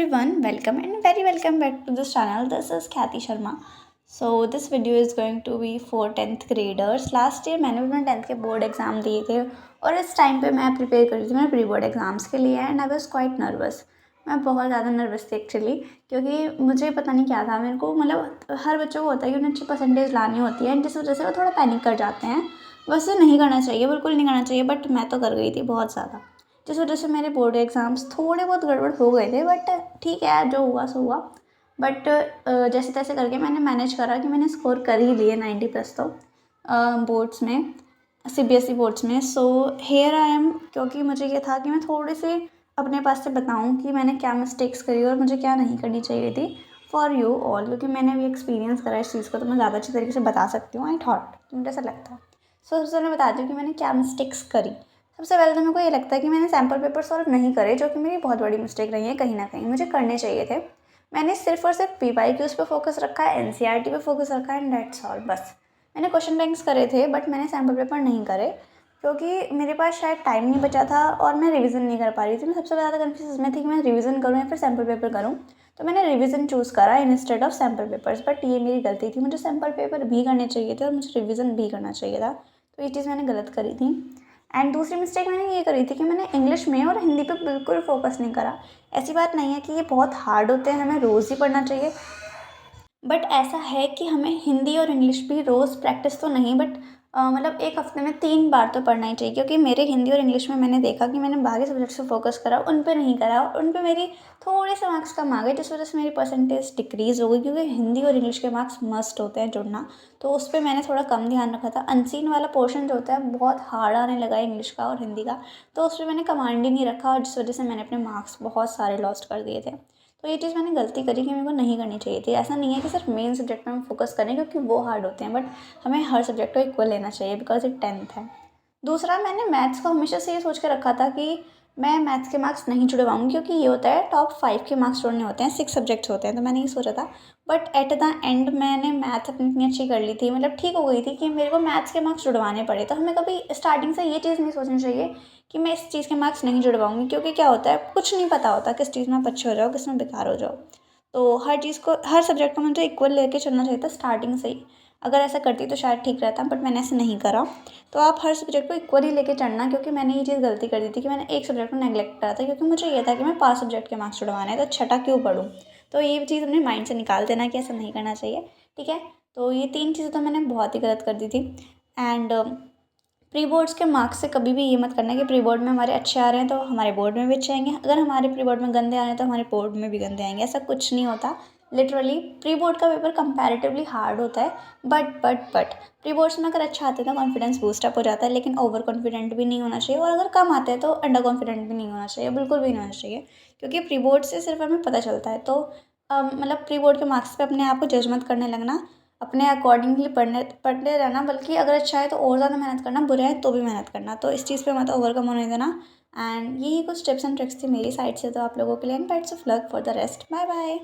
everyone, welcome and very welcome back to this channel. This is Khyati Sharma. So this video is going to be for 10th graders. Last year मैंने अपने 10th के board exam दिए थे और इस time पे मैं prepare कर रही थी मेरे प्री बोर्ड एग्ज़ाम्स के लिए and I was quite nervous. मैं बहुत ज़्यादा नर्वस थी एक्चुअली, क्योंकि मुझे पता नहीं क्या था. मेरे को मतलब हर बच्चों को होता है कि उन्हें अच्छी परसेंटेज लानी होती है, जिस वजह से वो थोड़ा पैनिक कर जाते हैं. वैसे नहीं करना चाहिए, बिल्कुल नहीं करना चाहिए, बट मैं तो कर गई थी बहुत ज़्यादा, जिस वजह से मेरे बोर्ड एग्ज़ाम्स थोड़े बहुत गड़बड़ हो गए थे. बट ठीक है यार, जो हुआ सो हुआ. बट जैसे तैसे करके मैंने मैनेज करा कि मैंने स्कोर कर ही लिए 90+ तो बोर्ड्स में, CBSE बोर्ड्स में. सो हेयर आई एम, क्योंकि मुझे ये था कि मैं थोड़ी सी अपने पास से बताऊं कि मैंने क्या मिस्टेक्स करी और मुझे क्या नहीं करनी चाहिए थी फॉर यू ऑल, क्योंकि मैंने अभी एक्सपीरियंस करा इस चीज़ को, तो मैं ज़्यादा अच्छी तरीके से बता सकती हूँ. आई थॉट, मुझे ऐसा लगता है. सो सबसे पहले मैं बताती हूँ कि मैंने क्या मिस्टेक्स करी. सबसे पहले तो मेरे को ये लगता है कि मैंने सैम्पल पेपर सॉल्व नहीं करे, जो कि मेरी बहुत बड़ी मिस्टेक रही है. कहीं ना कहीं मुझे करने चाहिए थे. मैंने सिर्फ और सिर्फ PYQs पे फोकस रखा है, NCERT पे फोकस रखा है एंड दैट्स ऑल. बस मैंने क्वेश्चन बैंक्स करे थे बट मैंने सैम्पल पेपर नहीं करे, क्योंकि मेरे पास शायद टाइम नहीं बचा था और मैं रिवीजन नहीं कर पा रही थी. मैं सबसे ज़्यादा कन्फ्यूज में थी कि मैं रिवीजन करूँ या फिर सैम्पल पेपर करूँ. तो मैंने रिवीजन चूज़ करा instead of sample papers. But ये मेरी गलती थी, मुझे सैम्पल पेपर भी करने चाहिए थे और मुझे रिवीजन भी करना चाहिए था. तो ये चीज़ मैंने गलत करी थी. एंड दूसरी मिस्टेक मैंने ये करी थी कि मैंने इंग्लिश में और हिंदी पे बिल्कुल फोकस नहीं करा. ऐसी बात नहीं है कि ये बहुत हार्ड होते हैं, हमें रोज़ ही पढ़ना चाहिए, बट ऐसा है कि हमें हिंदी और इंग्लिश भी रोज़ प्रैक्टिस तो नहीं, बट मतलब एक हफ्ते में 3 बार तो पढ़ना ही चाहिए. क्योंकि मेरे हिंदी और इंग्लिश में मैंने देखा कि मैंने बाकी सब्जेक्ट्स पे फोकस करा, उन पे नहीं करा और उन पे मेरी थोड़े से मार्क्स कम आ गए, जिस वजह से मेरी परसेंटेज डिक्रीज़ हो गई. क्योंकि हिंदी और इंग्लिश के मार्क्स मस्ट होते हैं जुड़ना, तो उस पर मैंने थोड़ा कम ध्यान रखा था. अनसीन वाला पोर्शन जो होता है बहुत हार्ड आने लगा इंग्लिश का और हिंदी का, तो उस पर मैंने कमांड ही नहीं रखा और जिस वजह से मैंने अपने मार्क्स बहुत सारे लॉस्ट कर दिए थे. तो ये चीज़ मैंने गलती करी कि मेरे को नहीं करनी चाहिए थी. ऐसा नहीं है कि सिर्फ मेन सब्जेक्ट में हम फोकस करें क्योंकि वो हार्ड होते हैं, बट हमें हर सब्जेक्ट को इक्वल लेना चाहिए बिकॉज ये 10th है. दूसरा, मैंने मैथ्स को हमेशा से ये सोच के रखा था कि मैं मैथ्स के मार्क्स नहीं जुड़वाऊंगी, क्योंकि ये होता है टॉप 5 के मार्क्स जोड़ने होते हैं, 6 सब्जेक्ट्स होते हैं. तो मैंने ये सोचा था, बट एट द एंड मैंने मैथ अपनी इतनी अच्छी कर ली थी, मतलब ठीक हो गई थी कि मेरे को मैथ्स के मार्क्स जुड़वाने पड़े. तो हमें कभी स्टार्टिंग से ये चीज़ नहीं सोचनी चाहिए कि मैं इस चीज़ के मार्क्स नहीं जुड़वाऊंगी, क्योंकि क्या होता है कुछ नहीं पता होता किस चीज़ में आप अच्छे हो जाओ, किस में बेकार हो जाओ. तो हर चीज़ को, हर सब्जेक्ट को मुझे इक्वल लेके चलना चाहिए था स्टार्टिंग से ही. अगर ऐसा करती तो शायद ठीक रहता, बट मैंने ऐसे नहीं करा. तो आप हर सब्जेक्ट को इक्वल ही लेके चढ़ना, क्योंकि मैंने ये चीज़ गलती कर दी थी कि मैंने एक सब्जेक्ट को नेगलेक्ट करा था, क्योंकि मुझे ये था कि मैं 5 सब्जेक्ट के मार्क्स जुड़वाने हैं, तो छठा क्यों पढ़ूँ. तो ये चीज़ अपने माइंड से निकाल देना कि ऐसा नहीं करना चाहिए. ठीक है. तो ये 3 चीज़ें तो मैंने बहुत ही गलत कर दी थी. एंड प्री बोर्ड्स के मार्क्स से कभी भी ये मत करना कि प्री बोर्ड में हमारे अच्छे आ रहे हैं तो हमारे बोर्ड में भी अच्छे आएंगे, अगर हमारे प्री बोर्ड में गंदे आ रहे हैं तो हमारे बोर्ड में भी गंदे आएंगे. ऐसा कुछ नहीं होता. लिटरली प्री बोर्ड का पेपर कंपैरेटिवली हार्ड होता है, बट प्री बोर्ड्स में अगर अच्छा आते हैं तो कॉन्फिडेंस बूस्टअप हो जाता है, लेकिन ओवर कॉन्फिडेंट भी नहीं होना चाहिए, और अगर कम आते हैं तो अंडर कॉन्फिडेंट भी नहीं होना चाहिए, बिल्कुल भी नहीं होना चाहिए. क्योंकि प्री बोर्ड से सिर्फ हमें पता चलता है. तो मतलब प्री बोर्ड के मार्क्स पे अपने आप को जज मत करने लगना, अपने अकॉर्डिंगली पढ़ते रहना. बल्कि अगर अच्छा है तो और ज़्यादा मेहनत करना, बुरा है तो भी मेहनत करना. तो इस चीज़ पे मत ओवरकम होने देना. एंड यही कुछ टिप्स एंड ट्रिक्स थी मेरी साइड से, तो आप लोगों के लिए. And best of luck for the rest. Bye bye.